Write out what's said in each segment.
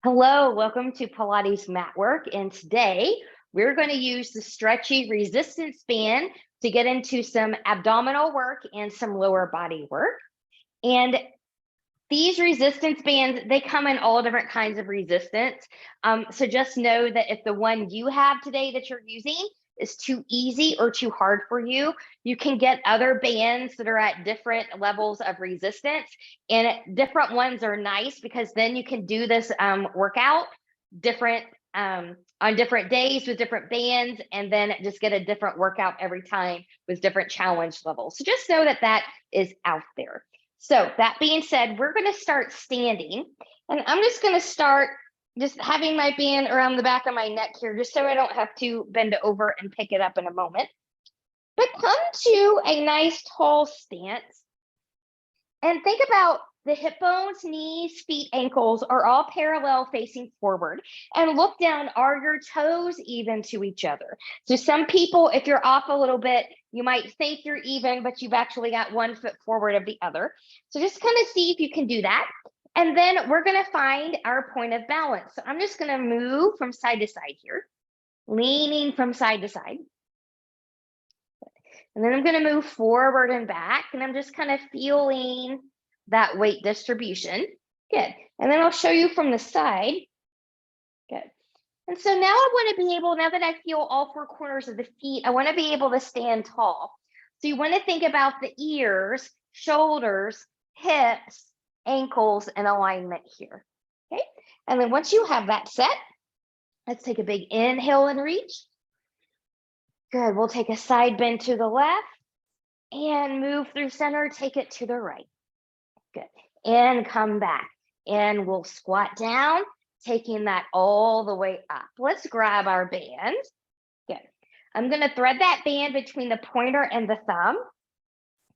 Hello, welcome to Pilates Matwork. And today we're going to use the stretchy resistance band to get into some abdominal work and some lower body work. And these resistance bands, they come in all different kinds of resistance. So just know that if the one you have today that you're using is too easy or too hard for you, you can get other bands that are at different levels of resistance. And different ones are nice because then you can do this workout different on different days with different bands, and then just get a different workout every time with different challenge levels. So just know that that is out there. So that being said, we're going to start standing, and I'm just going to start just having my band around the back of my neck here, just so I don't have to bend over and pick it up in a moment. But come to a nice tall stance and think about the hip bones, knees, feet, ankles are all parallel facing forward, and look down. Are your toes even to each other? So some people, if you're off a little bit, you might think you're even, but you've actually got one foot forward of the other. So just kind of see if you can do that. And then we're going to find our point of balance. So I'm just going to move from side to side here, leaning from side to side. And then I'm going to move forward and back, and I'm just kind of feeling that weight distribution. Good. And then I'll show you from the side. Good. And so now I want to be able, now that I feel all four corners of the feet, I want to be able to stand tall. So you want to think about the ears, shoulders, hips, ankles, and alignment here. Okay. And then once you have that set, let's take a big inhale and reach. Good. We'll take a side bend to the left and move through center, take it to the right. Good. And come back. And we'll squat down, taking that all the way up. Let's grab our band. Good. I'm going to thread that band between the pointer and the thumb.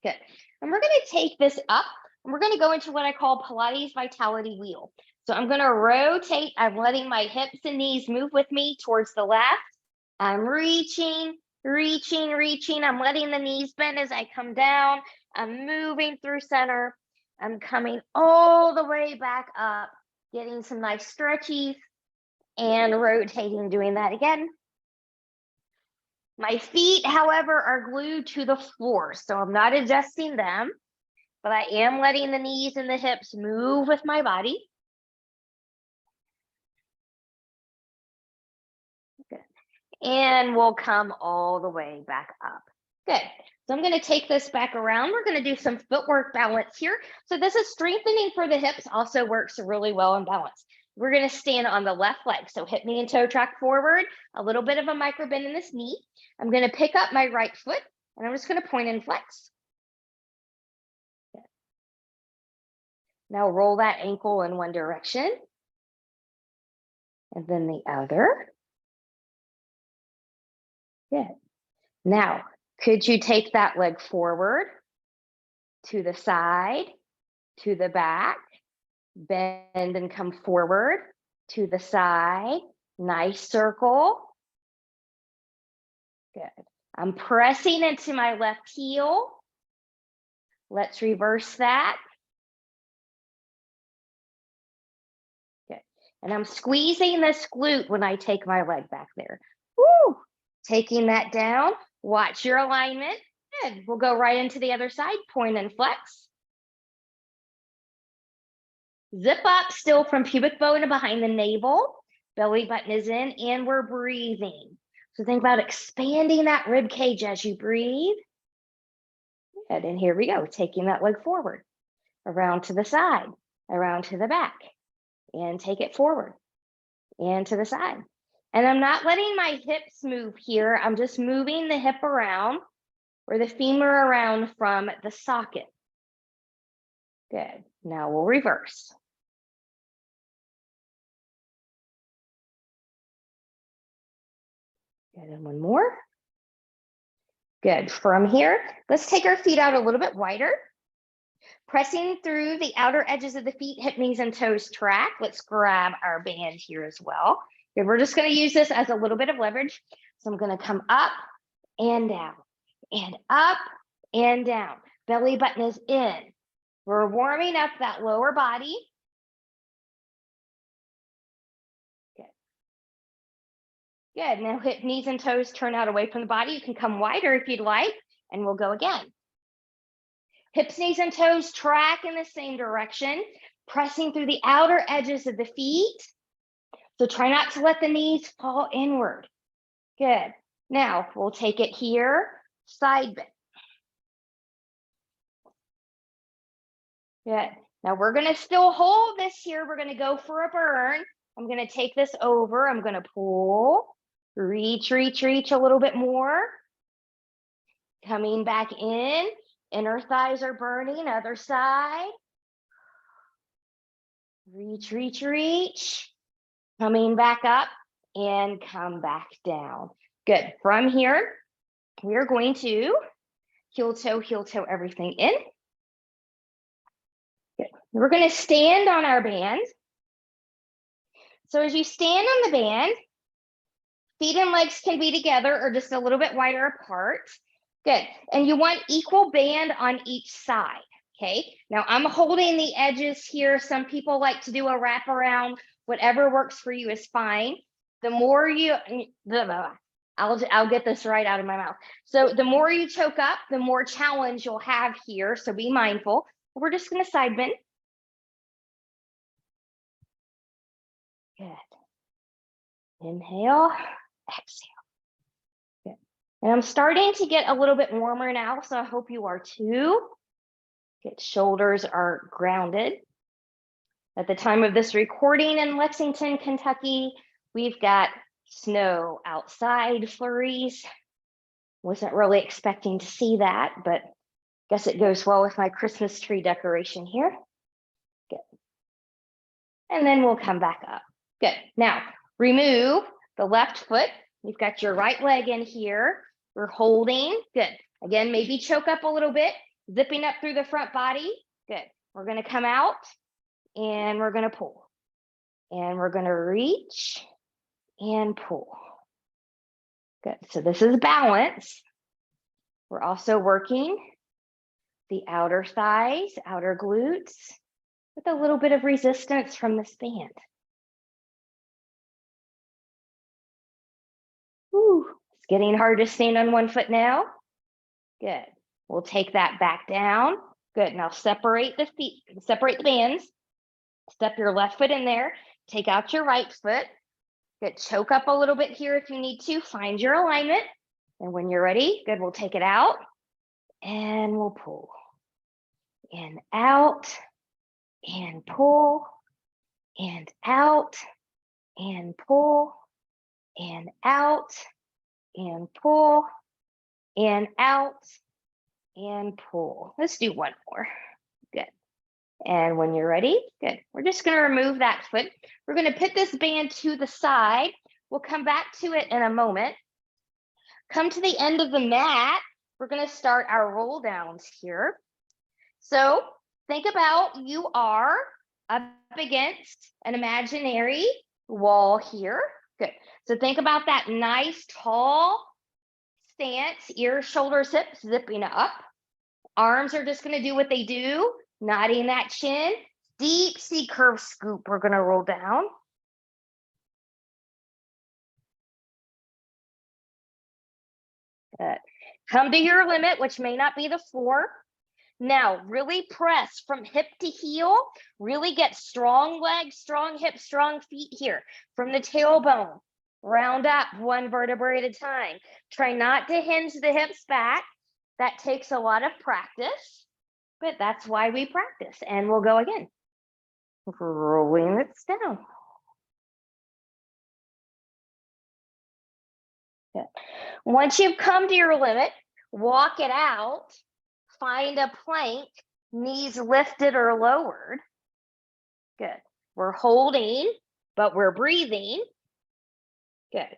Good. And we're going to take this up, and we're going to go into what I call Pilates Vitality Wheel. So I'm going to rotate. I'm letting my hips and knees move with me towards the left. I'm reaching. I'm letting the knees bend as I come down. I'm moving through center. I'm coming all the way back up, getting some nice stretchies and rotating, doing that again. My feet, however, are glued to the floor, so I'm not adjusting them, but I am letting the knees and the hips move with my body. Good. And we'll come all the way back up. Good. So I'm going to take this back around. We're going to do some footwork balance here. So this is strengthening for the hips, also works really well in balance. We're going to stand on the left leg. So hip, knee, and toe track forward, a little bit of a micro bend in this knee. I'm going to pick up my right foot, and I'm just going to point and flex. Good. Now roll that ankle in one direction, and then the other. Good. Now, could you take that leg forward, to the side, to the back, bend and come forward, to the side, nice circle. Good. I'm pressing into my left heel. Let's reverse that. Good. And I'm squeezing this glute when I take my leg back there. Woo! Taking that down. Watch your alignment. Good. We'll go right into the other side. Point and flex. Zip up, still from pubic bone to behind the navel. Belly button is in, and we're breathing. So think about expanding that rib cage as you breathe. Good. And here we go. Taking that leg forward, around to the side, around to the back, and take it forward and to the side. And I'm not letting my hips move here. I'm just moving the hip around, or the femur around from the socket. Good. Now we'll reverse. Good. And one more. Good. From here, let's take our feet out a little bit wider. Pressing through the outer edges of the feet, hip, knees, and toes track. Let's grab our band here as well. Good. We're just going to use this as a little bit of leverage. So I'm going to come up and down, and up and down. Belly button is in. We're warming up that lower body. Good. Now hip, knees, and toes turn out away from the body. You can come wider if you'd like, and we'll go again. Hips, knees, and toes track in the same direction, pressing through the outer edges of the feet. So try not to let the knees fall inward. Good. Now we'll take it here, side bend. Good. Now we're going to still hold this here. We're going to go for a burn. I'm going to take this over. I'm going to pull, reach, reach, reach a little bit more. Coming back in. Inner thighs are burning. Other side. Reach, reach, reach. Coming back up and come back down. Good. From here, we're going to heel toe everything in. Good. We're going to stand on our band. So as you stand on the band, feet and legs can be together or just a little bit wider apart. Good. And you want equal band on each side. Okay. Now I'm holding the edges here. Some people like to do a wraparound. Whatever works for you is fine. The more you, I'll get this right out of my mouth. So the more you choke up, the more challenge you'll have here. So be mindful. We're just going to side bend. Good. Inhale, exhale. Good. And I'm starting to get a little bit warmer now, so I hope you are too. Good. Shoulders are grounded. At the time of this recording in Lexington, Kentucky, we've got snow outside, flurries. Wasn't really expecting to see that, but guess it goes well with my Christmas tree decoration here. Good. And then we'll come back up. Good. Now, remove the left foot. You've got your right leg in here. We're holding. Good. Again, maybe choke up a little bit, zipping up through the front body. Good. We're going to come out and we're going to pull. And we're going to reach and pull. Good. So this is balance. We're also working the outer thighs, outer glutes, with a little bit of resistance from this band. Ooh, it's getting hard to stand on one foot now. Good. We'll take that back down. Good. Now separate the feet, separate the bands. Step your left foot in there. Take out your right foot. Good. Choke up a little bit here if you need to. Find your alignment. And when you're ready, good, we'll take it out and we'll pull. And out and pull and out and pull and out and pull and out and pull. Let's do one more. Good. And when you're ready, good. We're just going to remove that foot. We're going to put this band to the side. We'll come back to it in a moment. Come to the end of the mat. We're going to start our roll downs here. So think about you are up against an imaginary wall here. Good. So think about that nice tall stance, ears, shoulders, hips, zipping up. Arms are just going to do what they do, nodding that chin. Deep C curve scoop. We're going to roll down. Good. Come to your limit, which may not be the floor. Now, really press from hip to heel. Really get strong legs, strong hips, strong feet here. From the tailbone, round up one vertebrae at a time. Try not to hinge the hips back. That takes a lot of practice, but that's why we practice. And we'll go again. Rolling it down. Good. Once you've come to your limit, walk it out. Find a plank, knees lifted or lowered. Good. We're holding, but we're breathing. Good.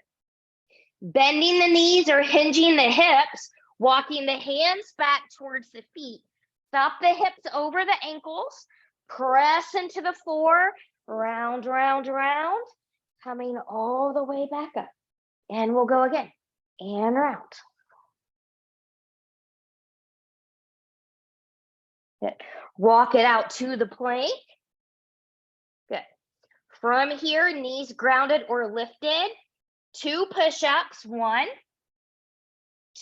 Bending the knees or hinging the hips, walking the hands back towards the feet. Stop the hips over the ankles, press into the floor, round, round, round, coming all the way back up. And we'll go again, and round. Good. Walk it out to the plank. Good. From here, knees grounded or lifted. 2 push-ups. 1,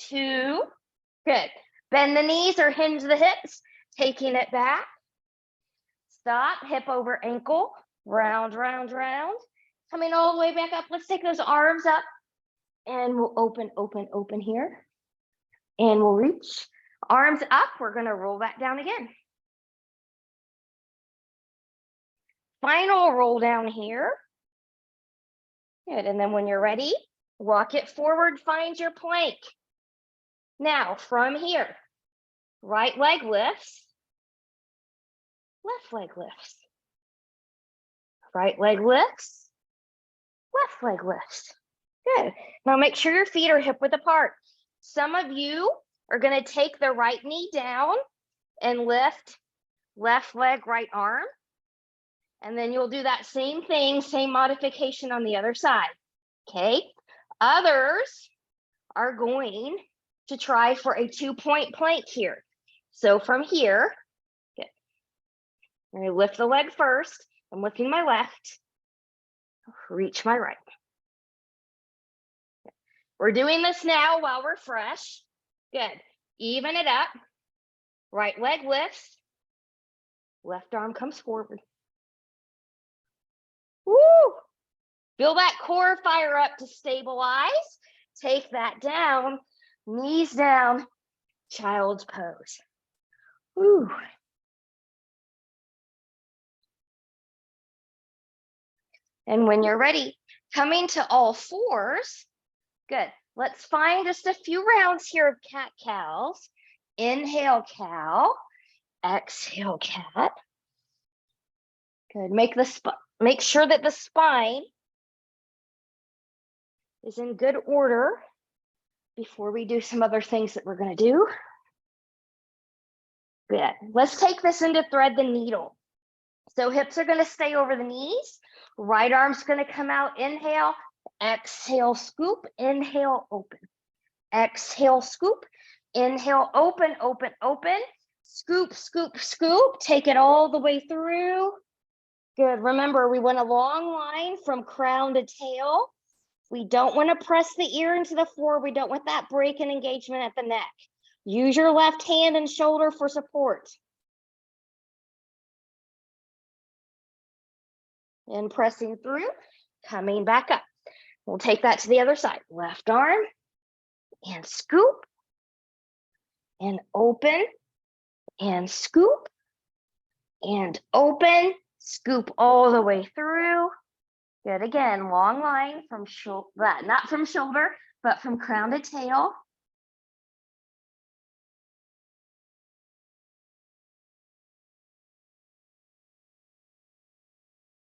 2. Good. Bend the knees or hinge the hips, taking it back. Stop, hip over ankle, round, round, round. Coming all the way back up. Let's take those arms up and we'll open, open, open here. And we'll reach. Arms up, we're gonna roll that down again. Final roll down here. Good, and then when you're ready, walk it forward, find your plank. Now, from here, right leg lifts, left leg lifts. Right leg lifts, left leg lifts. Good. Now make sure your feet are hip width apart. Some of you are going to take the right knee down and lift left leg, right arm. And then you'll do that same thing, same modification on the other side. Okay. Others are going to try for a 2-point plank here. So from here, good. I'm going to lift the leg first. I'm lifting my left, reach my right. We're doing this now while we're fresh. Good. Even it up. Right leg lifts. Left arm comes forward. Woo! Feel that core fire up to stabilize. Take that down. Knees down. Child's pose. Woo! And when you're ready, coming to all fours. Good. Let's find just a few rounds here of cat-cows. Inhale, cow. Exhale, cat. Good. Make sure that the spine is in good order before we do some other things that we're going to do. Good. Let's take this into thread the needle. So hips are going to stay over the knees. Right arm's going to come out. Inhale. Exhale, scoop. Inhale, open. Exhale, scoop. Inhale, open, open, open. Scoop, scoop, scoop. Take it all the way through. Good. Remember, we want a long line from crown to tail. We don't want to press the ear into the floor. We don't want that break and engagement at the neck. Use your left hand and shoulder for support. And pressing through, coming back up. We'll take that to the other side. Left arm and scoop and open and scoop and open, scoop all the way through. Good. Again, long line from shoulder, not from shoulder, but from crown to tail.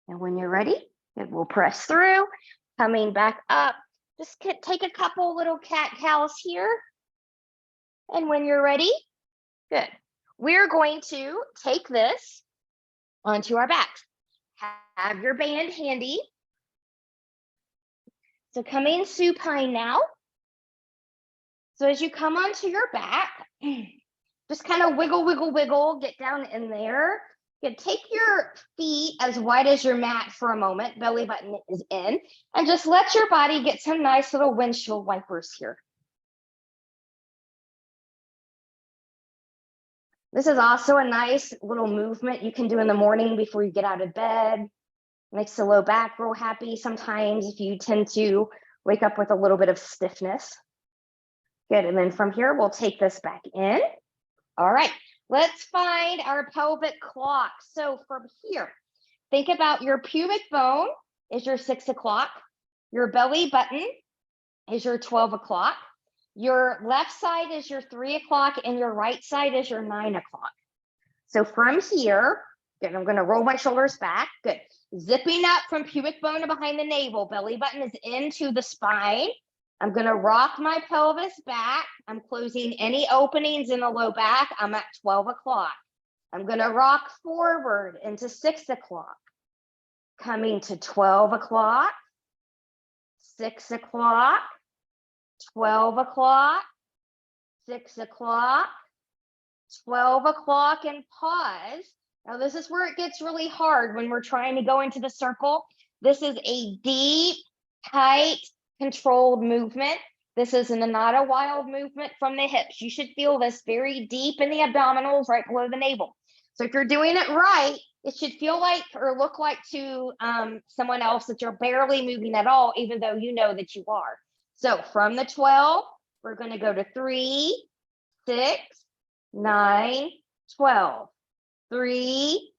And when you're ready, it will press through, coming back up. Just take a couple little cat-cows here. And when you're ready, good. We're going to take this onto our backs. Have your band handy. So coming supine now. So as you come onto your back, just kind of wiggle, wiggle, wiggle, get down in there. You take your feet as wide as your mat for a moment, belly button is in, and just let your body get some nice little windshield wipers here. This is also a nice little movement you can do in the morning before you get out of bed. Makes the low back real happy sometimes if you tend to wake up with a little bit of stiffness. Good, and then from here, we'll take this back in. All right. Let's find our pelvic clock. So from here, think about your pubic bone is your 6 o'clock. Your belly button is your 12 o'clock. Your left side is your 3 o'clock and your right side is your 9 o'clock. So from here, good, I'm going to roll my shoulders back. Good. Zipping up from pubic bone to behind the navel. Belly button is into the spine. I'm going to rock my pelvis back. I'm closing any openings in the low back. I'm at 12 o'clock. I'm going to rock forward into 6 o'clock. Coming to 12 o'clock, 6 o'clock, 12 o'clock, 6 o'clock, 12 o'clock, and pause. Now this is where it gets really hard when we're trying to go into the circle. This is a deep, tight, controlled movement. This is not a wild movement from the hips. You should feel this very deep in the abdominals, right below the navel. So if you're doing it right, it should feel like or look like to someone else that you're barely moving at all, even though you know that you are. So from the 12, we're going to go to 3, 6, 9, 12. 3,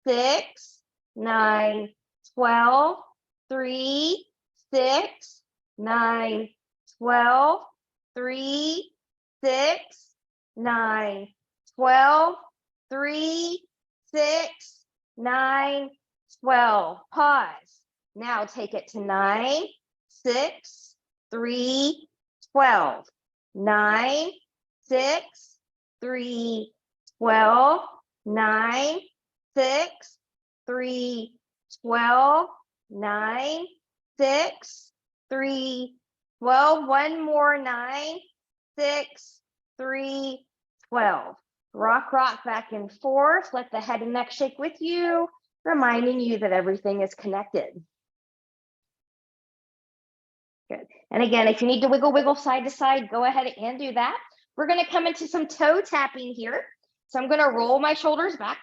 6, 9, 12. 3, 6, 9, 12. 3, 6, 9, 12. 3, 6, 9, 12. Pause. Now take it to 9, 6, 3, 12. 9, 6, 3, 12. 9, 6, 3, 12. 9, 6, 3, 12. One more. 9, 6, 3, 12. Rock, rock back and forth. Let the head and neck shake with you, reminding you that everything is connected. Good. And again, if you need to wiggle, wiggle side to side, go ahead and do that. We're going to come into some toe tapping here. So I'm going to roll my shoulders back.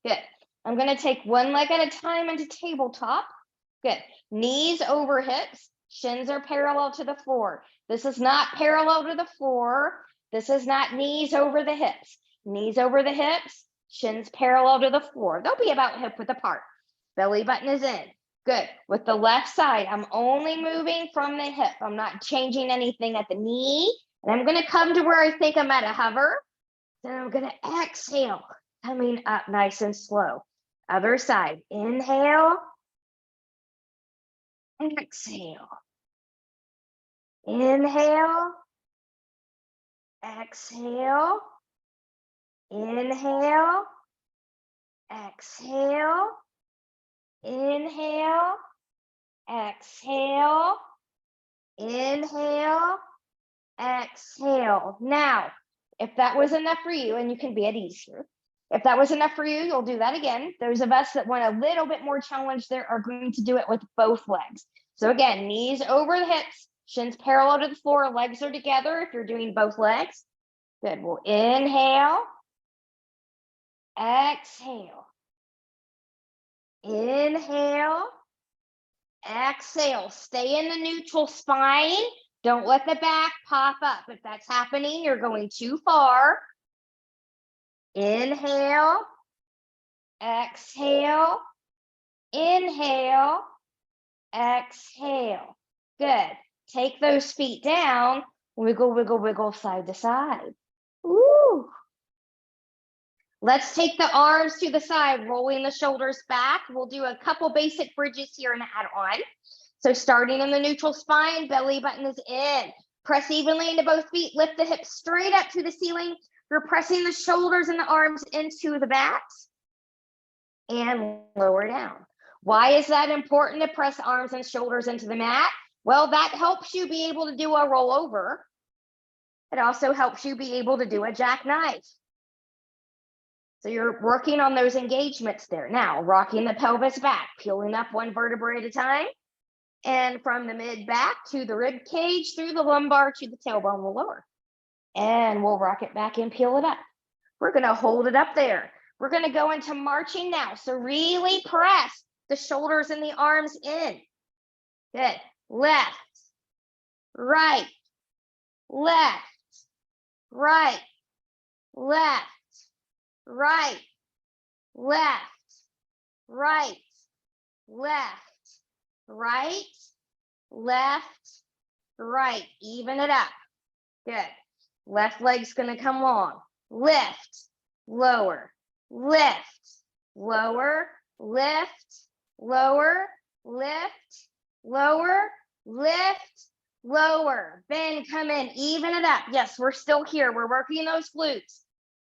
Good. I'm going to take one leg at a time into tabletop. Good. Knees over hips. Shins are parallel to the floor. This is not parallel to the floor. This is not knees over the hips. Knees over the hips. Shins parallel to the floor. They'll be about hip width apart. Belly button is in. Good. With the left side, I'm only moving from the hip. I'm not changing anything at the knee. And I'm going to come to where I think I'm at a hover. Then I'm going to exhale, coming up nice and slow. Other side. Inhale. Exhale. Inhale. Exhale. Inhale. Exhale. Inhale. Exhale. Inhale. Exhale. Now, if that was enough for you, and you can be at ease here, if that was enough for you, you'll do that again. Those of us that want a little bit more challenge there are going to do it with both legs. So again, knees over the hips, shins parallel to the floor, legs are together if you're doing both legs. Good. We'll inhale, exhale, inhale, exhale. Stay in the neutral spine. Don't let the back pop up. If that's happening, you're going too far. Inhale, exhale, inhale, exhale. Good. Take those feet down. Wiggle, wiggle, wiggle side to side. Woo. Let's take the arms to the side, rolling the shoulders back. We'll do a couple basic bridges here and add on. So starting in the neutral spine, belly button is in. Press evenly into both feet. Lift the hips straight up to the ceiling. You're pressing the shoulders and the arms into the backs and lower down. Why is that important to press arms and shoulders into the mat? Well, that helps you be able to do a rollover. It also helps you be able to do a jackknife. So you're working on those engagements there. Now, rocking the pelvis back, peeling up one vertebrae at a time. And from the mid back to the rib cage, through the lumbar to the tailbone, we'll lower. And we'll rock it back and peel it up. We're going to hold it up there. We're going to go into marching now. So really press the shoulders and the arms in. Good. Left, right, left, right, left, right, left, right, left, right, left, right. Even it up. Good. Left leg's going to come long. Lift, lower, lift, lower, lift, lower, lift, lower, lift, lower. Bend, come in, even it up. Yes, we're still here. We're working those glutes.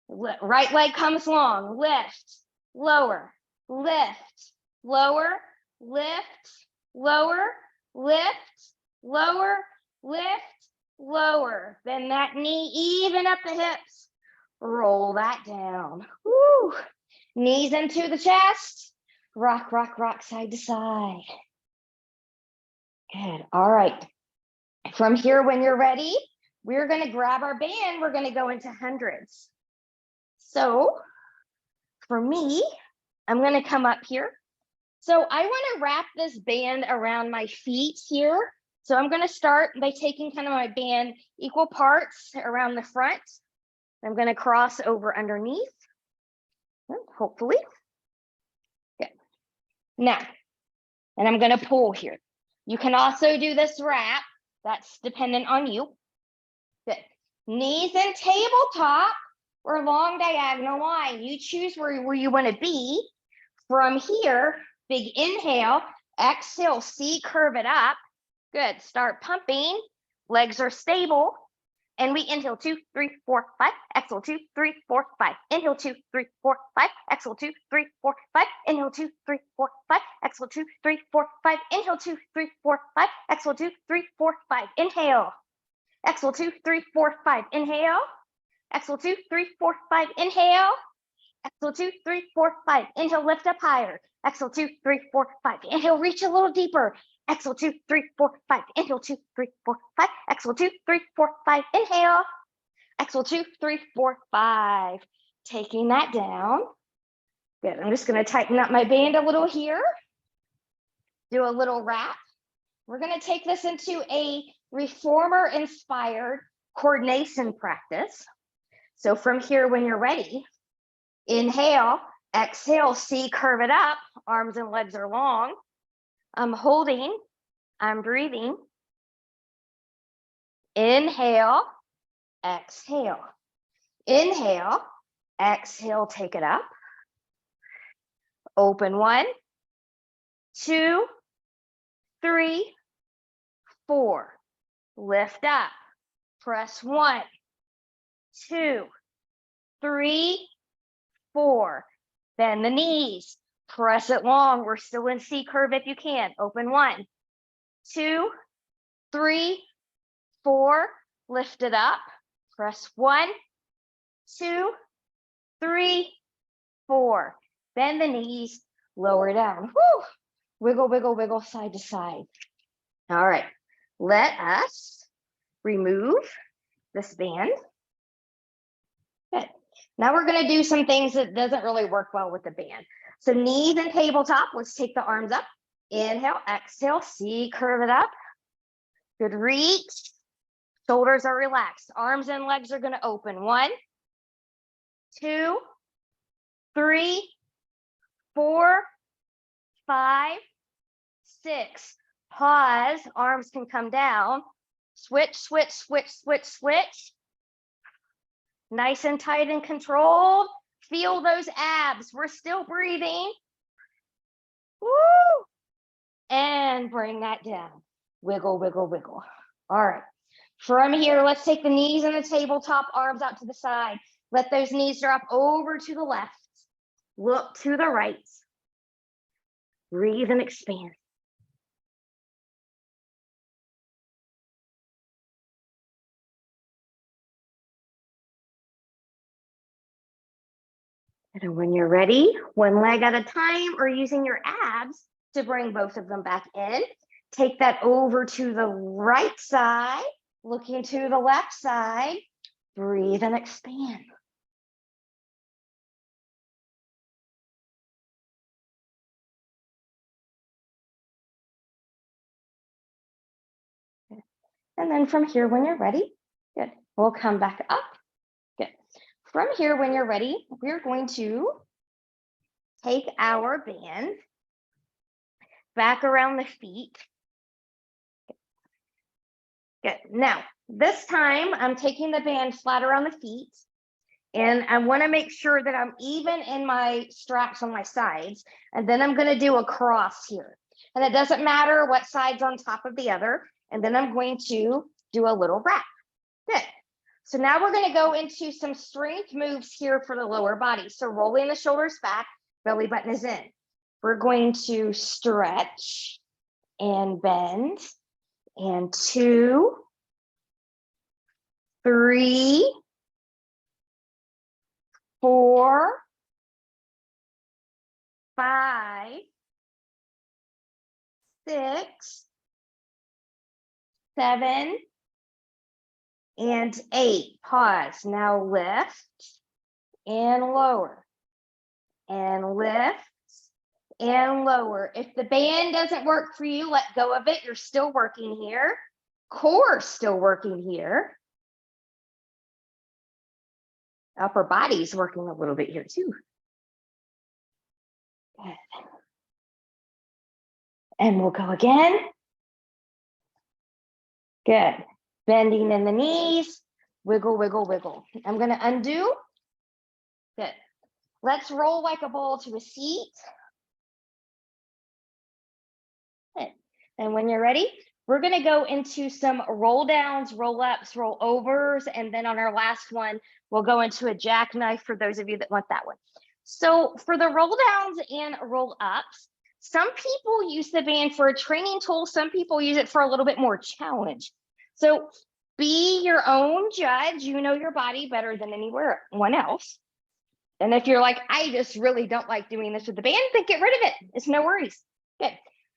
Right leg comes long. Lift, lower, lift, lower, lift, lower, lift, lower, lift, lower. Bend that knee, even up the hips. Roll that down. Woo. Knees into the chest. Rock, rock, rock, side to side. Good. All right. From here, when you're ready, we're going to grab our band. We're going to go into hundreds. So for me, I'm going to come up here. So I want to wrap this band around my feet here. So I'm going to start by taking kind of my band equal parts around the front. I'm going to cross over underneath, hopefully. Good. Now, and I'm going to pull here. You can also do this wrap. That's dependent on you. Good. Knees and tabletop or long diagonal line. You choose where you want to be. From here, big inhale, exhale, C, curve it up. Good. Start pumping. Legs are stable. And we inhale 2, 3, 4, 5. Exhale 2, 3, 4, 5. Inhale 2, 3, 4, 5. Exhale 2, 3, 4, 5. Inhale 2, 3, 4, 5. Exhale 2, 3, 4, 5. Inhale 2, 3, 4, 5. Exhale 2, 3, 4, 5. Inhale. Exhale 2, 3, 4, 5. Inhale. Exhale 2, 3, 4, 5. Inhale. Exhale 2, 3, 4, 5. Inhale, lift up higher. Exhale 2, 3, 4, 5. Inhale, reach a little deeper. Exhale 2, 3, 4, 5. Inhale 2, 3, 4, 5. Exhale 2, 3, 4, 5. Inhale. Exhale 2, 3, 4, 5. Taking that down. Good. I'm just going to tighten up my band a little here. Do a little wrap. We're going to take this into a reformer inspired coordination practice. So from here, when you're ready, inhale, exhale, C, curve it up. Arms and legs are long. I'm holding. I'm breathing. Inhale, exhale. Inhale, exhale, take it up. Open 1, 2, 3, 4. Lift up. Press 1, 2, 3, 4. Bend the knees. Press it long. We're still in C curve if you can. Open 1, 2, 3, 4. Lift it up. Press 1, 2, 3, 4. Bend the knees. Lower down. Woo. Wiggle, wiggle, wiggle, side to side. All right. Let us remove this band. Good. Now we're going to do some things that doesn't really work well with the band. So knees and tabletop. Let's take the arms up. Inhale, exhale, C, curve it up. Good reach. Shoulders are relaxed. Arms and legs are going to open. 1, 2, 3, 4, 5, 6. Pause. Arms can come down. Switch, switch, switch, switch, switch. Nice and tight and controlled. Feel those abs. We're still breathing. Woo! And bring that down. Wiggle, wiggle, wiggle. All right. From here, let's take the knees and the tabletop, arms out to the side. Let those knees drop over to the left. Look to the right. Breathe and expand. And when you're ready, one leg at a time or using your abs to bring both of them back in. Take that over to the right side, looking to the left side. Breathe and expand. And then from here, when you're ready, good, we'll come back up. Good. From here, when you're ready, we're going to take our band back around the feet. Good. Now, this time I'm taking the band flat around the feet, and I want to make sure that I'm even in my straps on my sides. And then I'm going to do a cross here. And it doesn't matter what side's on top of the other. And then I'm going to do a little wrap. Good. So now we're going to go into some strength moves here for the lower body. So rolling the shoulders back, belly button is in. We're going to stretch and bend. And 2, 3, 4, 5, 6, 7, and 8. Pause. Now lift and lower and lift and lower. If the band doesn't work for you, let go of it. You're still working here. Core still working here. Upper body's working a little bit here too. Good. And we'll go again. Good. Bending in the knees. Wiggle, wiggle, wiggle. I'm going to undo. Good. Let's roll like a ball to a seat. Good. And when you're ready, we're going to go into some roll downs, roll ups, roll overs. And then on our last one, we'll go into a jackknife for those of you that want that one. So for the roll downs and roll ups, some people use the band for a training tool. Some people use it for a little bit more challenge. So be your own judge. You know your body better than anyone else. And if you're like, I just really don't like doing this with the band, then get rid of it. It's no worries. Good.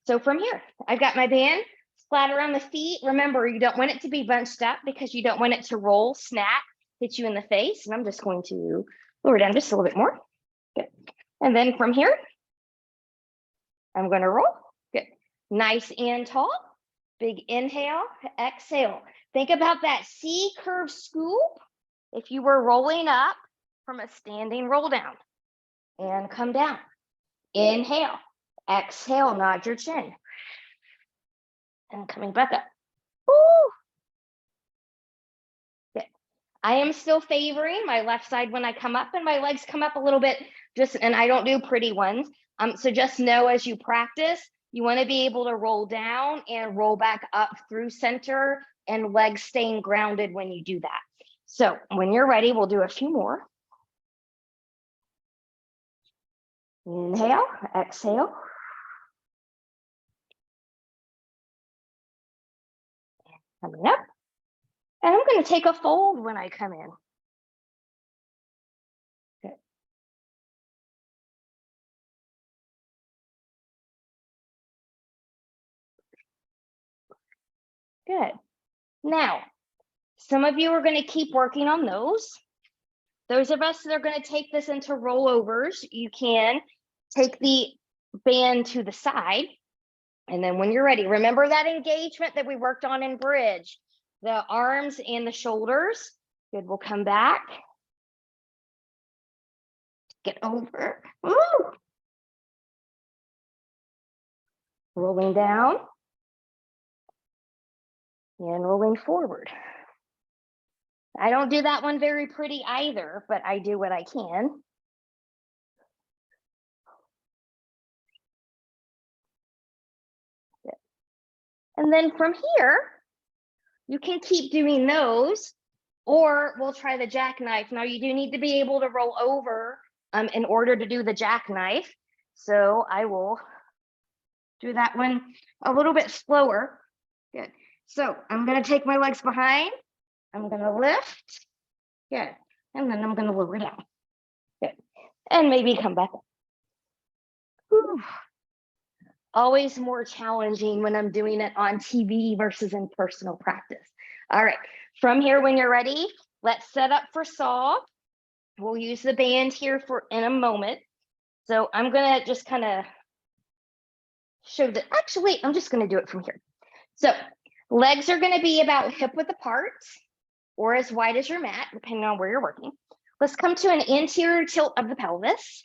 So from here, I've got my band flat around the feet. Remember, you don't want it to be bunched up because you don't want it to roll, snap, hit you in the face. And I'm just going to lower down just a little bit more. Good. And then from here, I'm going to roll. Good. Nice and tall. Big inhale, exhale. Think about that C curve scoop if you were rolling up from a standing roll down. And come down. Inhale, exhale, nod your chin. And coming back up. Woo. Good. I am still favoring my left side when I come up, and my legs come up a little bit, and I don't do pretty ones. So just know as you practice, you want to be able to roll down and roll back up through center, and legs staying grounded when you do that. So when you're ready, we'll do a few more. Inhale, exhale. Coming up. And I'm going to take a fold when I come in. Good. Good. Now, some of you are going to keep working on those. Those of us that are going to take this into rollovers, you can take the band to the side. And then when you're ready, remember that engagement that we worked on in bridge, the arms and the shoulders. Good, we'll come back. Get over. Woo! Rolling down. And rolling forward. I don't do that one very pretty either, but I do what I can. Good. And then from here, you can keep doing those, or we'll try the jackknife. Now you do need to be able to roll over in order to do the jackknife. So I will do that one a little bit slower. Good. So I'm going to take my legs behind. I'm going to lift. Good. And then I'm going to lower down. Good. And maybe come back up. Whew. Always more challenging when I'm doing it on TV versus in personal practice. All right. From here, when you're ready, let's set up for saw. We'll use the band here in a moment. So I'm going to just kind of show that. Actually, I'm just going to do it from here. So legs are going to be about hip width apart or as wide as your mat, depending on where you're working. Let's come to an anterior tilt of the pelvis.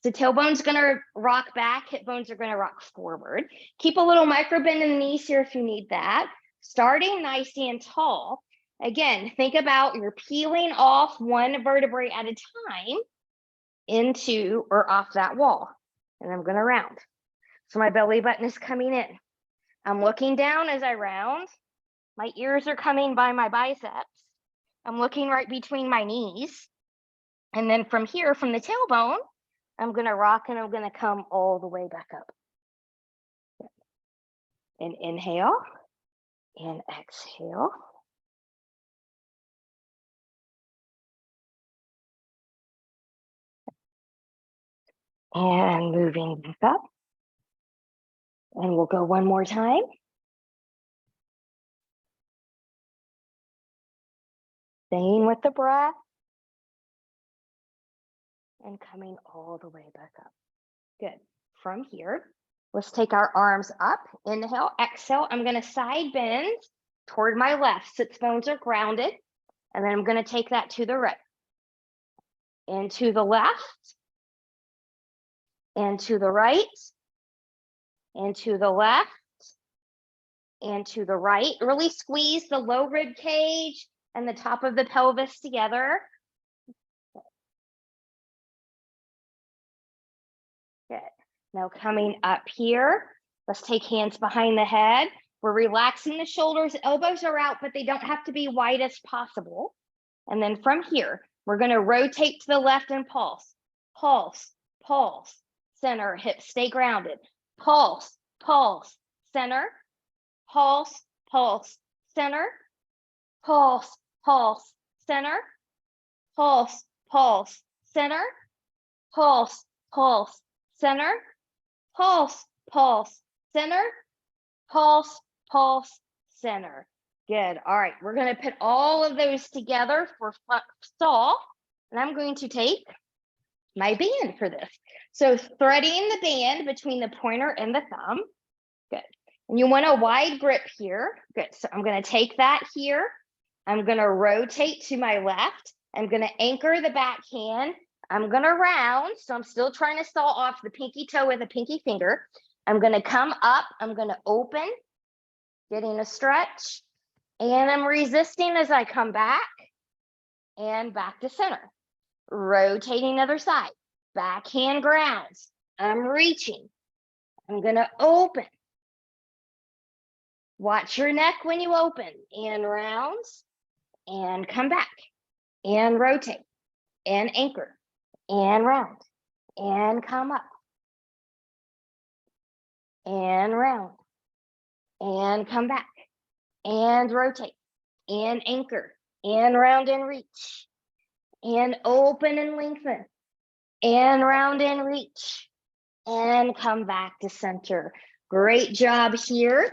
The tailbone's going to rock back, hip bones are going to rock forward. Keep a little micro bend in the knees here if you need that. Starting nice and tall. Again, think about you're peeling off one vertebrae at a time into or off that wall. And I'm going to round. So my belly button is coming in. I'm looking down as I round. My ears are coming by my biceps. I'm looking right between my knees. And then from here, from the tailbone, I'm going to rock and I'm going to come all the way back up. And inhale and exhale. And moving back up. And we'll go one more time. Staying with the breath and coming all the way back up. Good. From here, let's take our arms up. Inhale, exhale. I'm going to side bend toward my left. Sits bones are grounded. And then I'm going to take that to the right. And to the left. And to the right. And to the left. And to the right. Really squeeze the low rib cage and the top of the pelvis together. Good. Now coming up here, let's take hands behind the head. We're relaxing the shoulders, elbows are out, but they don't have to be wide as possible. And then from here, we're going to rotate to the left and pulse, pulse, pulse, center, hips stay grounded, pulse, pulse, center, pulse, pulse, center, pulse, pulse, center, pulse, pulse, center, pulse, pulse, center, pulse, pulse, center, pulse, pulse, center. Good. All right, we're going to put all of those together for stall, and I'm going to take my band for this. So threading the band between the pointer and the thumb. Good. And you want a wide grip here. Good. So I'm going to take that here. I'm going to rotate to my left. I'm going to anchor the back hand. I'm going to round. So I'm still trying to stall off the pinky toe with a pinky finger. I'm going to come up. I'm going to open, getting a stretch. And I'm resisting as I come back and back to center. Rotating other side. Back hand grounds. I'm reaching. I'm going to open. Watch your neck when you open. And rounds. And come back. And rotate. And anchor. And round. And come up. And round. And come back. And rotate, and anchor, and round and reach, and open and lengthen, and round and reach, and come back to center. Great job here.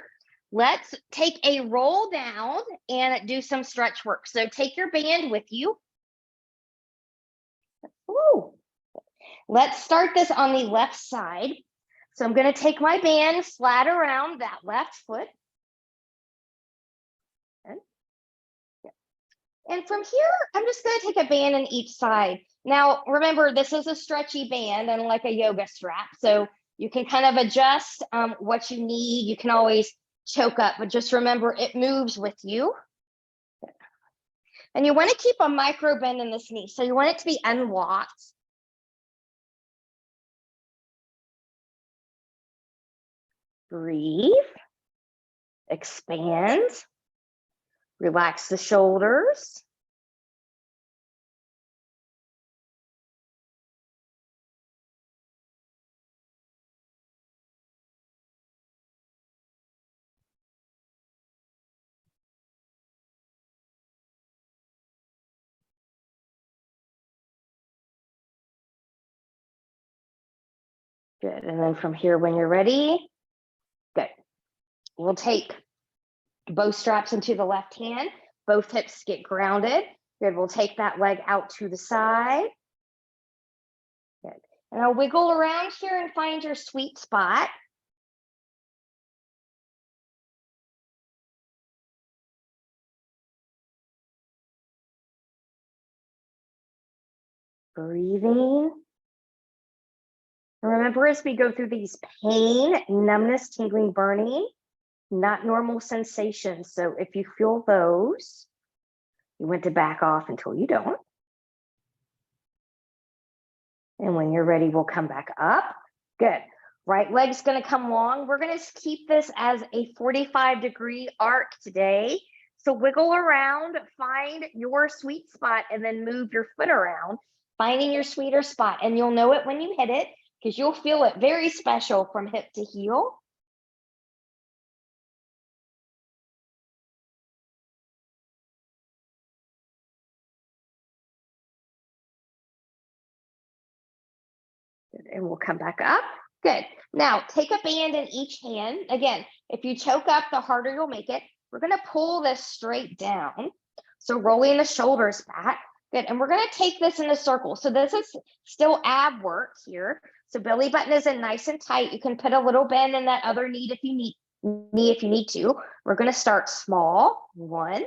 Let's take a roll down and do some stretch work. So take your band with you. Ooh. Let's start this on the left side. So I'm going to take my band flat around that left foot. And from here, I'm just going to take a band in each side. Now, remember, this is a stretchy band, unlike a yoga strap. So you can kind of adjust what you need. You can always choke up, but just remember, it moves with you. And you want to keep a micro bend in this knee. So you want it to be unlocked. Breathe. Expand. Relax the shoulders. Good. And then from here, when you're ready, good. We'll take both straps into the left hand. Both hips get grounded. Good. We'll take that leg out to the side. Good. And I'll wiggle around here and find your sweet spot. Breathing. And remember, as we go through these pain, numbness, tingling, burning, not normal sensations. So if you feel those, you want to back off until you don't. And when you're ready, we'll come back up. Good. Right leg's going to come long. We're going to keep this as a 45-degree arc today. So wiggle around, find your sweet spot, and then move your foot around, finding your sweeter spot. And you'll know it when you hit it, because you'll feel it very special from hip to heel. And we'll come back up. Good. Now take a band in each hand. Again, if you choke up, the harder you'll make it. We're going to pull this straight down. So rolling the shoulders back. Good. And we're going to take this in a circle. So this is still ab work here. So belly button is in nice and tight. You can put a little bend in that other knee if you need to. We're going to start small. 1,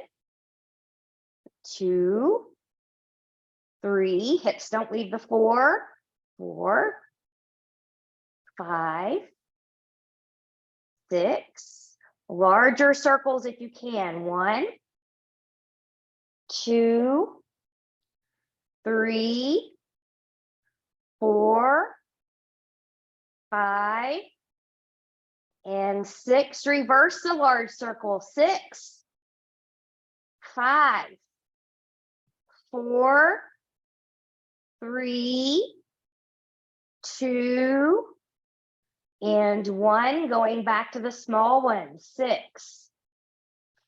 2, 3. Hips don't leave the floor. 4, 5, 6. Larger circles if you can. 1, 2, 3, 4, 5, and 6. Reverse the large circle. 6, 5, 4, 3, 2, and 1. Going back to the small one. 6,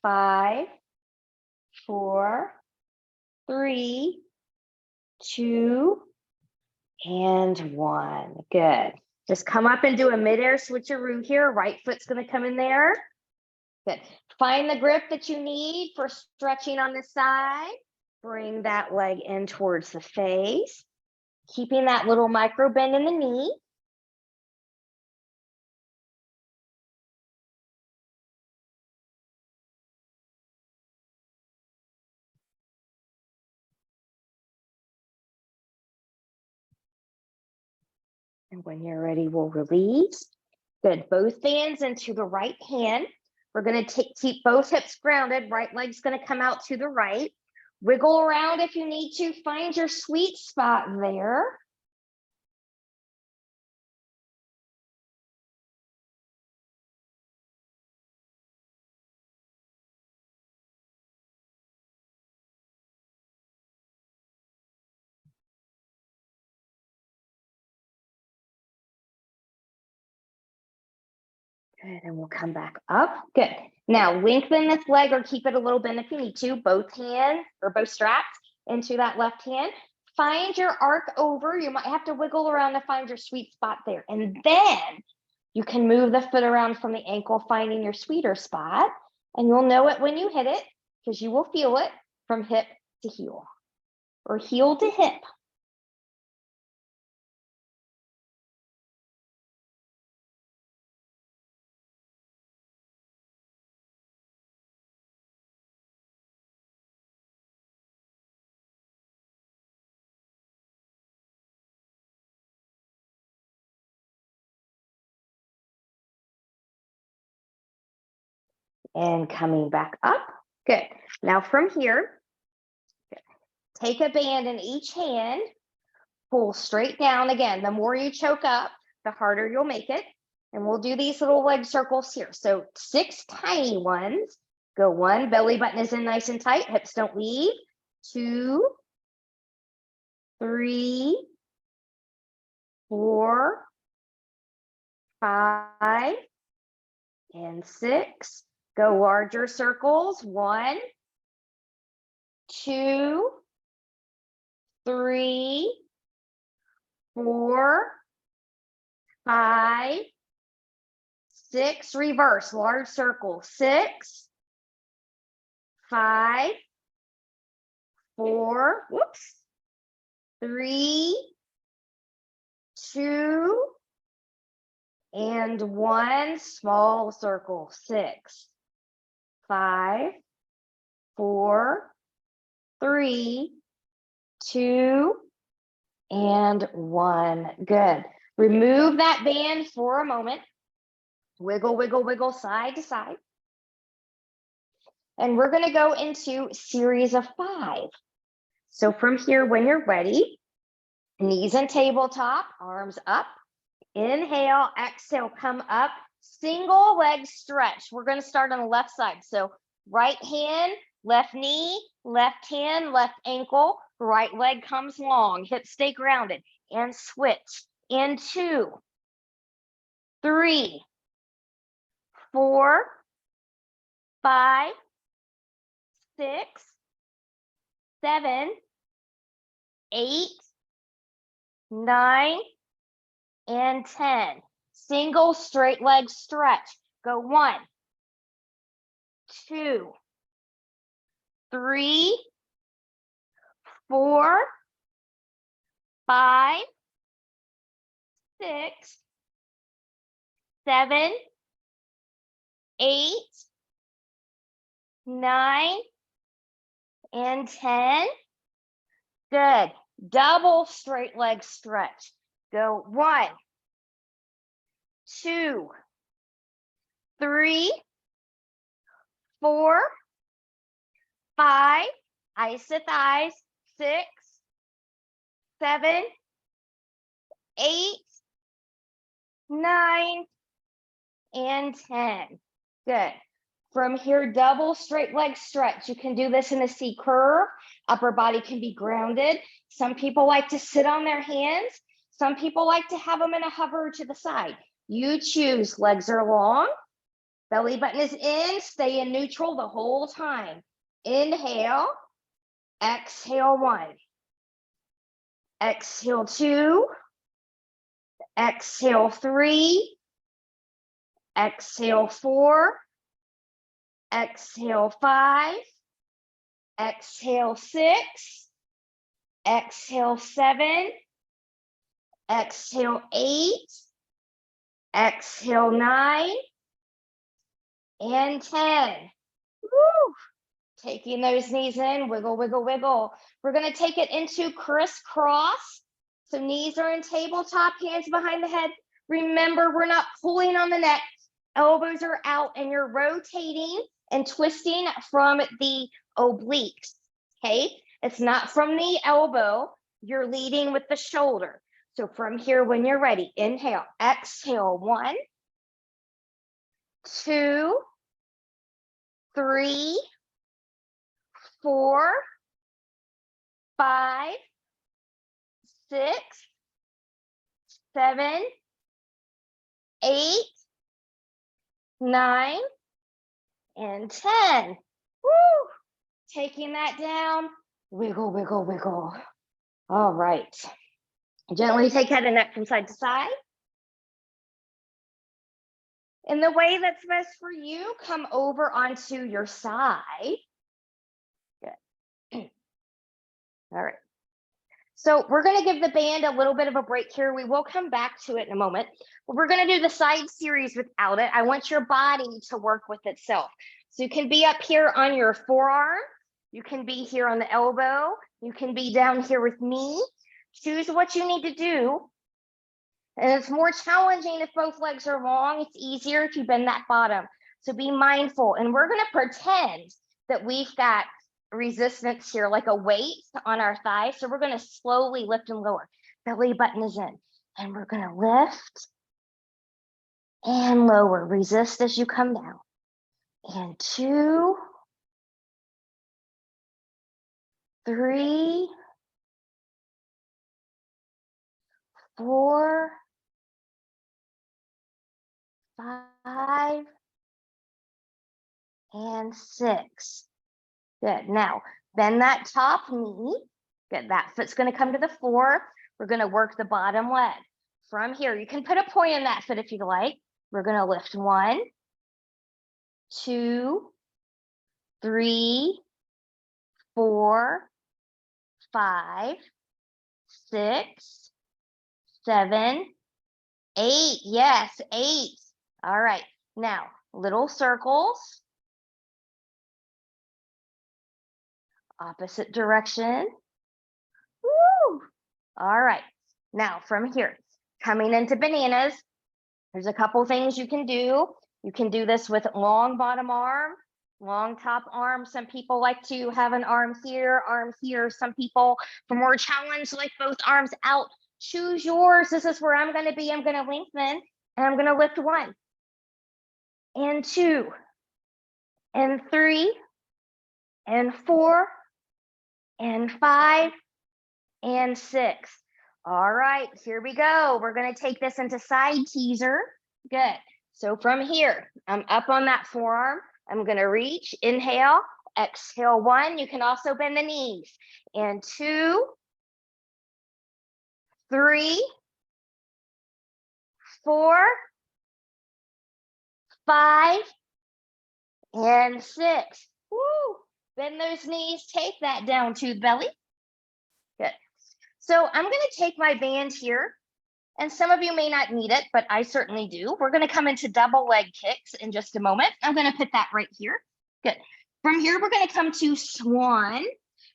5, 4, 3, 2, and 1. Good. Just come up and do a midair switcheroo here. Right foot's going to come in there. Good. Find the grip that you need for stretching on the side. Bring that leg in towards the face. Keeping that little micro bend in the knee. And when you're ready, we'll release. Good. Both hands into the right hand. We're going to keep both hips grounded. Right leg's going to come out to the right. Wiggle around if you need to. Find your sweet spot there. Good, and we'll come back up. Good. Now lengthen this leg or keep it a little bent if you need to. Both hands or both straps into that left hand. Find your arc over. You might have to wiggle around to find your sweet spot there. And then you can move the foot around from the ankle, finding your sweeter spot. And you'll know it when you hit it because you will feel it from hip to heel or heel to hip. And coming back up. Good. Now from here, take a band in each hand, pull straight down. Again, the more you choke up, the harder you'll make it. And we'll do these little leg circles here. So 6 tiny ones. Go 1, belly button is in nice and tight, hips don't leave. 2, 3, 4, 5, and 6. Go larger circles. 1, 2, 3, 4, 5, 6. Reverse, large circle. 6, 5, 4, 3, 2, and 1. Small circle. 6, 5, 4, 3, 2, and 1. Good. Remove that band for a moment. Wiggle, wiggle, wiggle side to side. And we're going to go into series of 5. So from here, when you're ready, knees and tabletop, arms up. Inhale, exhale, come up. Single leg stretch. We're going to start on the left side. So right hand, left knee, left hand, left ankle, right leg comes long, hips stay grounded, and switch in 2, 3, 4, 5, 6, 7, 8, 9, and 10. Single straight leg stretch. Go 1, 2, 3, 4, 5, 6, 7, 8, 9, and 10. Good. Double straight leg stretch. Go 1, 2, 3, 4, 5, ice the thighs, 6, 7, 8, 9, and 10. Good. From here, double straight leg stretch. You can do this in a C curve. Upper body can be grounded. Some people like to sit on their hands. Some people like to have them in a hover to the side. You choose. Legs are long. Belly button is in. Stay in neutral the whole time. Inhale. Exhale 1. Exhale 2. Exhale 3. Exhale 4. Exhale 5. Exhale 6. Exhale 7. Exhale 8. Exhale 9. And 10. Woo. Taking those knees in, wiggle, wiggle, wiggle. We're going to take it into crisscross. So knees are in tabletop, hands behind the head. Remember, we're not pulling on the neck. Elbows are out, and you're rotating and twisting from the obliques, okay? It's not from the elbow. You're leading with the shoulder. So from here, when you're ready, inhale, exhale, 1, 2, 3, 4, 5, 6, 7, 8, 9, and 10. Woo! Taking that down, wiggle, wiggle, wiggle. All right. Gently take head and neck from side to side. In the way that's best for you, come over onto your side. Good. All right. So we're going to give the band a little bit of a break here. We will come back to it in a moment. But we're going to do the side series without it. I want your body to work with itself. So you can be up here on your forearm. You can be here on the elbow. You can be down here with me. Choose what you need to do. And it's more challenging if both legs are long. It's easier if you bend that bottom. So be mindful. And we're going to pretend that we've got resistance here, like a weight on our thighs. So we're going to slowly lift and lower. Belly button is in. And we're going to lift and lower. Resist as you come down. And 2, 3, 4, 5, and 6. Good. Now, bend that top knee. Good. That foot's going to come to the floor. We're going to work the bottom leg. From here, you can put a point in that foot if you'd like. We're going to lift 1, 2, 3, 4, 5, 6, 7, 8. Yes, 8. All right. Now, little circles. Opposite direction. Woo! All right. Now, from here, coming into bananas, there's a couple things you can do. You can do this with long bottom arm, long top arm. Some people like to have an arm here, arm here. Some people, for more challenge, like both arms out. Choose yours. This is where I'm going to be. I'm going to lengthen, and I'm going to lift 1, and 2, and 3, and 4, and 5, and 6. All right, here we go. We're going to take this into side teaser. Good. So from here, I'm up on that forearm. I'm going to reach, inhale, exhale 1. You can also bend the knees. And 2, 3, 4, 5, and 6. Woo! Bend those knees, take that down to the belly. Good. So I'm going to take my band here, and some of you may not need it, but I certainly do. We're going to come into double leg kicks in just a moment. I'm going to put that right here. Good. From here, we're going to come to Swan.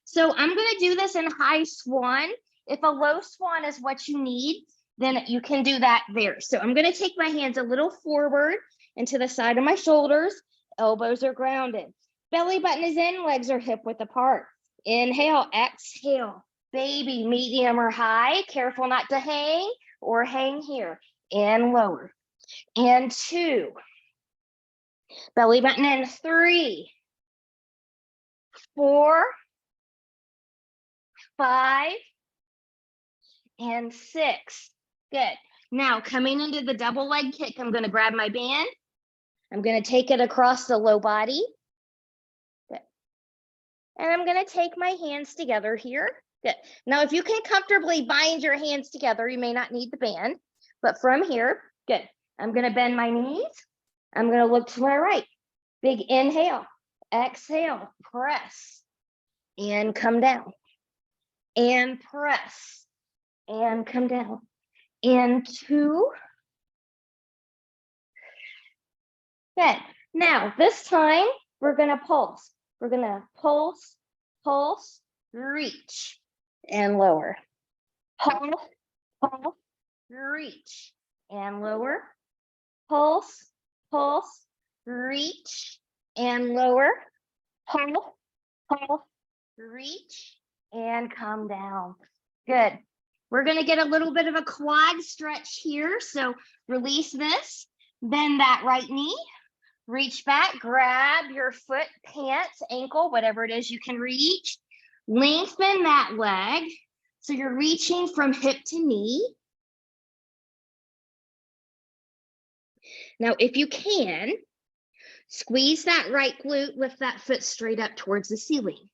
So I'm going to do this in high Swan. If a low Swan is what you need, then you can do that there. So I'm going to take my hands a little forward and to the side of my shoulders. Elbows are grounded. Belly button is in, legs are hip width apart. Inhale, exhale. Baby, medium or high. Careful not to hang or hang here. And lower. And 2. Belly button in. 3, 4, 5, and 6. Good. Now, coming into the double leg kick, I'm going to grab my band. I'm going to take it across the low body. Good. And I'm going to take my hands together here. Good. Now, if you can comfortably bind your hands together, you may not need the band. But from here, good. I'm going to bend my knees. I'm going to look to my right. Big inhale. Exhale. Press. And come down. And press. And come down. And 2. Good. Now, this time, we're going to pulse. We're going to pulse, pulse, reach, and lower. Pulse, pulse, reach, and lower. Pulse, pulse, reach, and lower. Pulse, pulse, reach, and come down. Good. We're going to get a little bit of a quad stretch here. So release this, bend that right knee. Reach back, grab your foot, pants, ankle, whatever it is you can reach. Lengthen that leg. So you're reaching from hip to knee. Now, if you can, squeeze that right glute, lift that foot straight up towards the ceiling.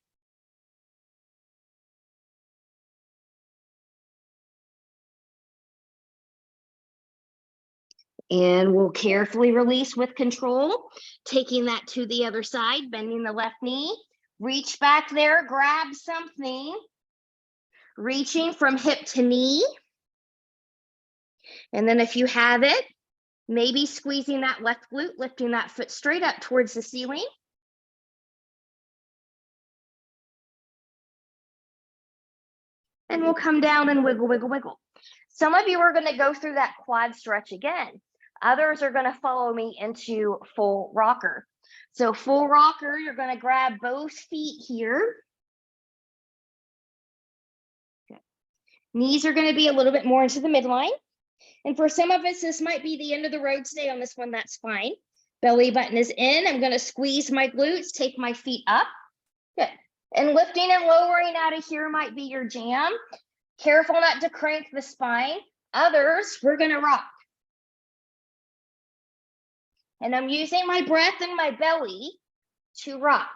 And we'll carefully release with control, taking that to the other side, bending the left knee. Reach back there, grab something. Reaching from hip to knee. And then if you have it, maybe squeezing that left glute, lifting that foot straight up towards the ceiling. And we'll come down and wiggle, wiggle, wiggle. Some of you are going to go through that quad stretch again. Others are going to follow me into full rocker. So full rocker, you're going to grab both feet here. Okay. Knees are going to be a little bit more into the midline. And for some of us, this might be the end of the road today on this one. That's fine. Belly button is in. I'm going to squeeze my glutes, take my feet up. Good. And lifting and lowering out of here might be your jam. Careful not to crank the spine. Others, we're going to rock. And I'm using my breath and my belly to rock.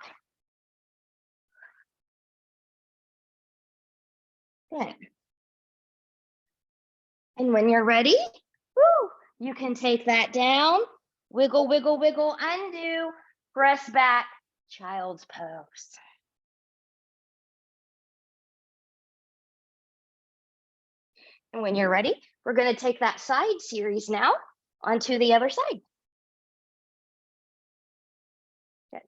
Good. And when you're ready, woo, you can take that down. Wiggle, wiggle, wiggle, undo. Press back, child's pose. And when you're ready, we're going to take that side series now onto the other side. Good.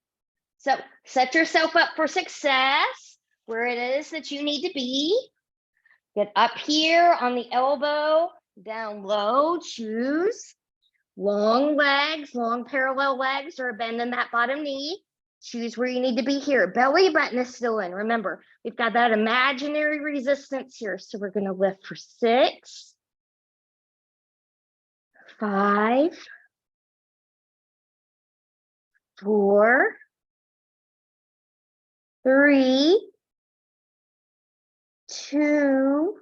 So set yourself up for success where it is that you need to be. Get up here on the elbow, down low, choose. Long legs, long parallel legs, or bend in that bottom knee. Choose where you need to be here. Belly button is still in. Remember, we've got that imaginary resistance here. So we're going to lift for 6, 5, 4, 3, 2,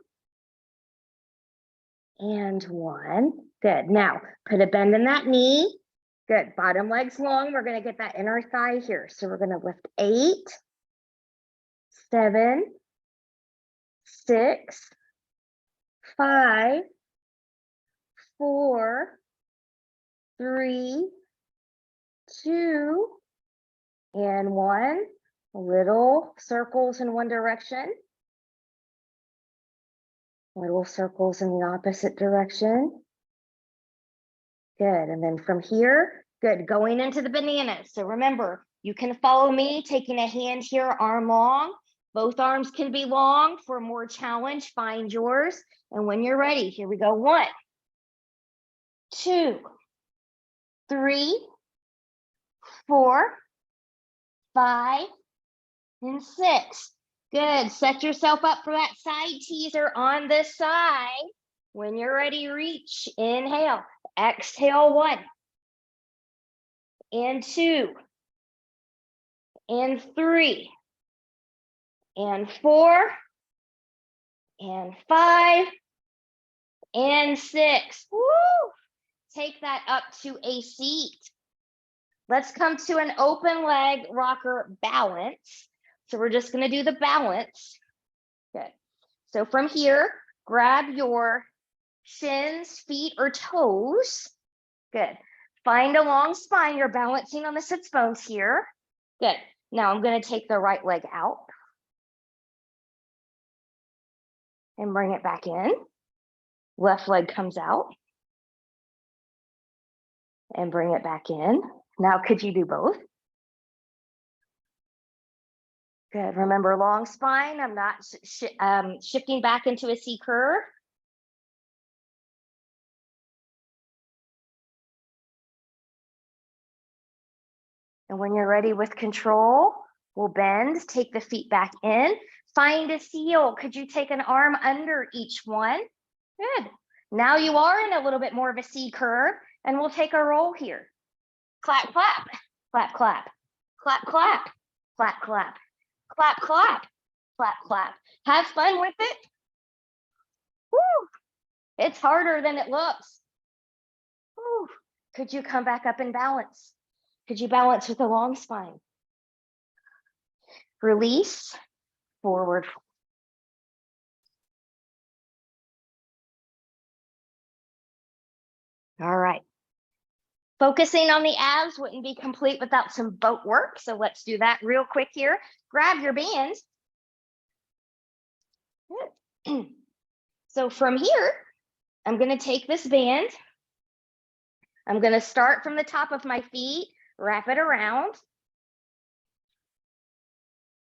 and 1. Good. Now, put a bend in that knee. Good. Bottom leg's long. We're going to get that inner thigh here. So we're going to lift 8, 7, 6, 5, 4, 3, 2, and 1. Little circles in one direction. Little circles in the opposite direction. Good, and then from here, good, going into the bananas. So remember, you can follow me, taking a hand here, arm long. Both arms can be long for more challenge, find yours. And when you're ready, here we go. 1, 2, 3, 4, 5, and 6. Good, set yourself up for that side teaser on this side. When you're ready, reach, inhale, exhale, 1, and 2, and 3, and 4, and 5, and 6. Woo! Take that up to a seat. Let's come to an open leg rocker balance. So we're just going to do the balance. Good. So from here, grab your shins, feet, or toes. Good. Find a long spine. You're balancing on the sits bones here. Good. Now I'm going to take the right leg out and bring it back in. Left leg comes out and bring it back in. Now, could you do both? Good. Remember, long spine. I'm not shifting back into a C curve. And when you're ready with control, we'll bend, take the feet back in, find a seal. Could you take an arm under each one? Good. Now you are in a little bit more of a C curve, and we'll take a roll here. Clap, clap, clap, clap, clap, clap, clap, clap, clap, clap, clap, clap. Have fun with it. Woo. It's harder than it looks. Woo. Could you come back up and balance? Could you balance with a long spine? Release, forward. All right. Focusing on the abs wouldn't be complete without some boat work. So let's do that real quick here. Grab your bands. Good. So from here, I'm going to take this band. I'm going to start from the top of my feet, wrap it around.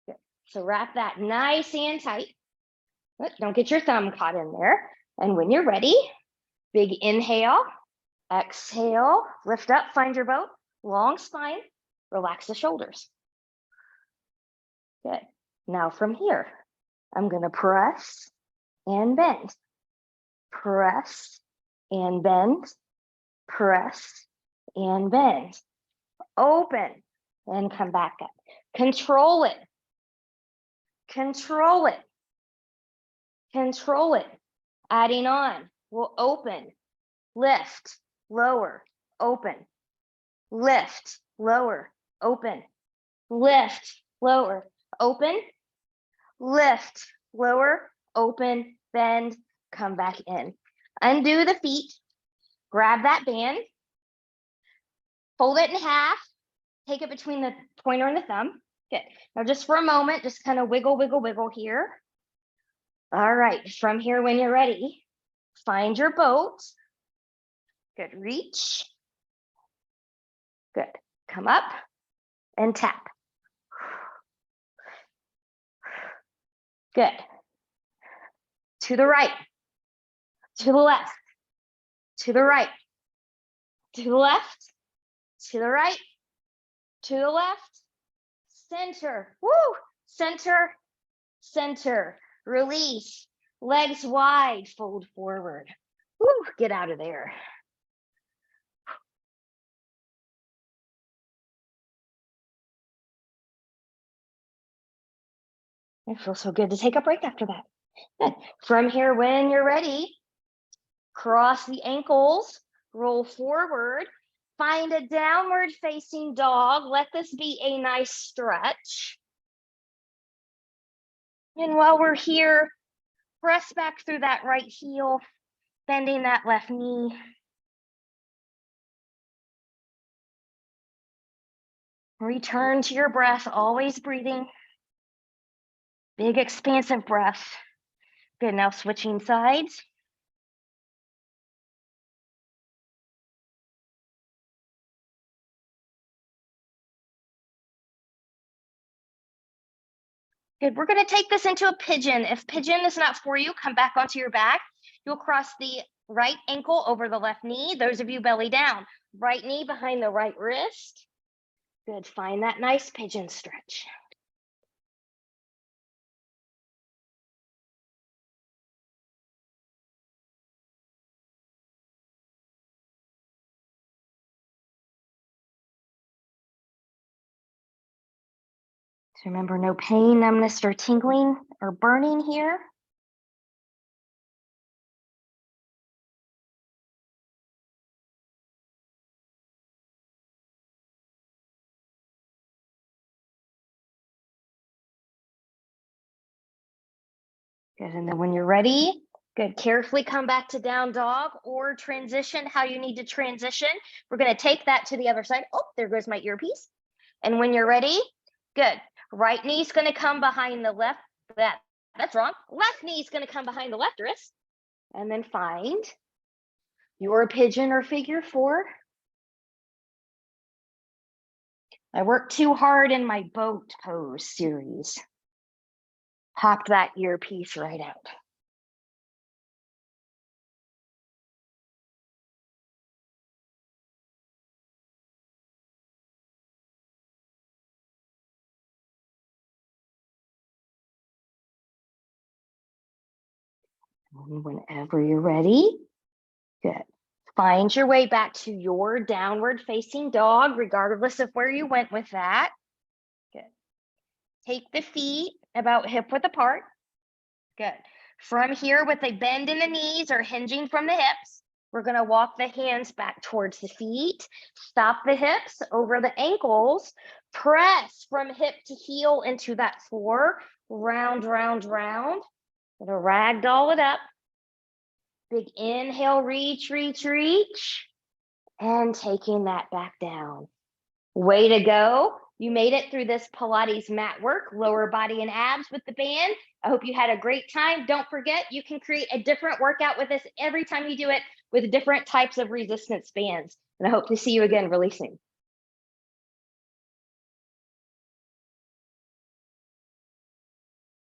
Good. So wrap that nice and tight. Don't get your thumb caught in there. And when you're ready, big inhale, exhale, lift up, find your boat, long spine, relax the shoulders. Good. Now from here, I'm going to press and bend, press and bend, press and bend, open and come back up. Control it, control it, control it. Adding on, we'll open, lift, lower, open, lift, lower, open, lift, lower, open, lift, lower, open, bend, come back in. Undo the feet, grab that band, fold it in half, take it between the pointer and the thumb. Good. Now just for a moment, just kind of wiggle, wiggle, wiggle here. All right, from here when you're ready, find your boat. Good, reach. Good, come up and tap. Good. To the right, to the left, to the right, to the left, to the right, to the left, center, woo, center, center, release, legs wide, fold forward, woo, get out of there. It feels so good to take a break after that. Good. From here, when you're ready, cross the ankles, roll forward, find a downward facing dog. Let this be a nice stretch. And while we're here, press back through that right heel, bending that left knee. 'Cause Return to your breath, always breathing. Big expansive breath. Good, now switching sides. Good, we're gonna take this into a pigeon. If pigeon is not for you, come back onto your back. You'll cross the right ankle over the left knee. Those of you belly down, right knee behind the right wrist. Good, find that nice pigeon stretch. So remember, no pain, numbness, or tingling or burning here. Good, and then when you're ready, good, carefully come back to down dog or transition how you need to transition. We're gonna take that to the other side. Oh, there goes my earpiece. And when you're ready, good, right knee's gonna come behind the left, that's wrong. Left knee's gonna come behind the left wrist. And then find your pigeon or figure four. I worked too hard in my boat pose series. Popped that earpiece right out. And whenever you're ready, good. Find your way back to your downward facing dog, regardless of where you went with that. Good. Take the feet about hip width apart. Good. From here, with a bend in the knees or hinging from the hips, we're going to walk the hands back towards the feet. Stop the hips over the ankles. Press from hip to heel into that floor. Round, round, round. Gonna ragdoll it up. Big inhale, reach, reach, reach. And taking that back down. Way to go. You made it through this Pilates mat work, lower body and abs with the band. I hope you had a great time. Don't forget, you can create a different workout with this every time you do it with different types of resistance bands. And I hope to see you again really soon.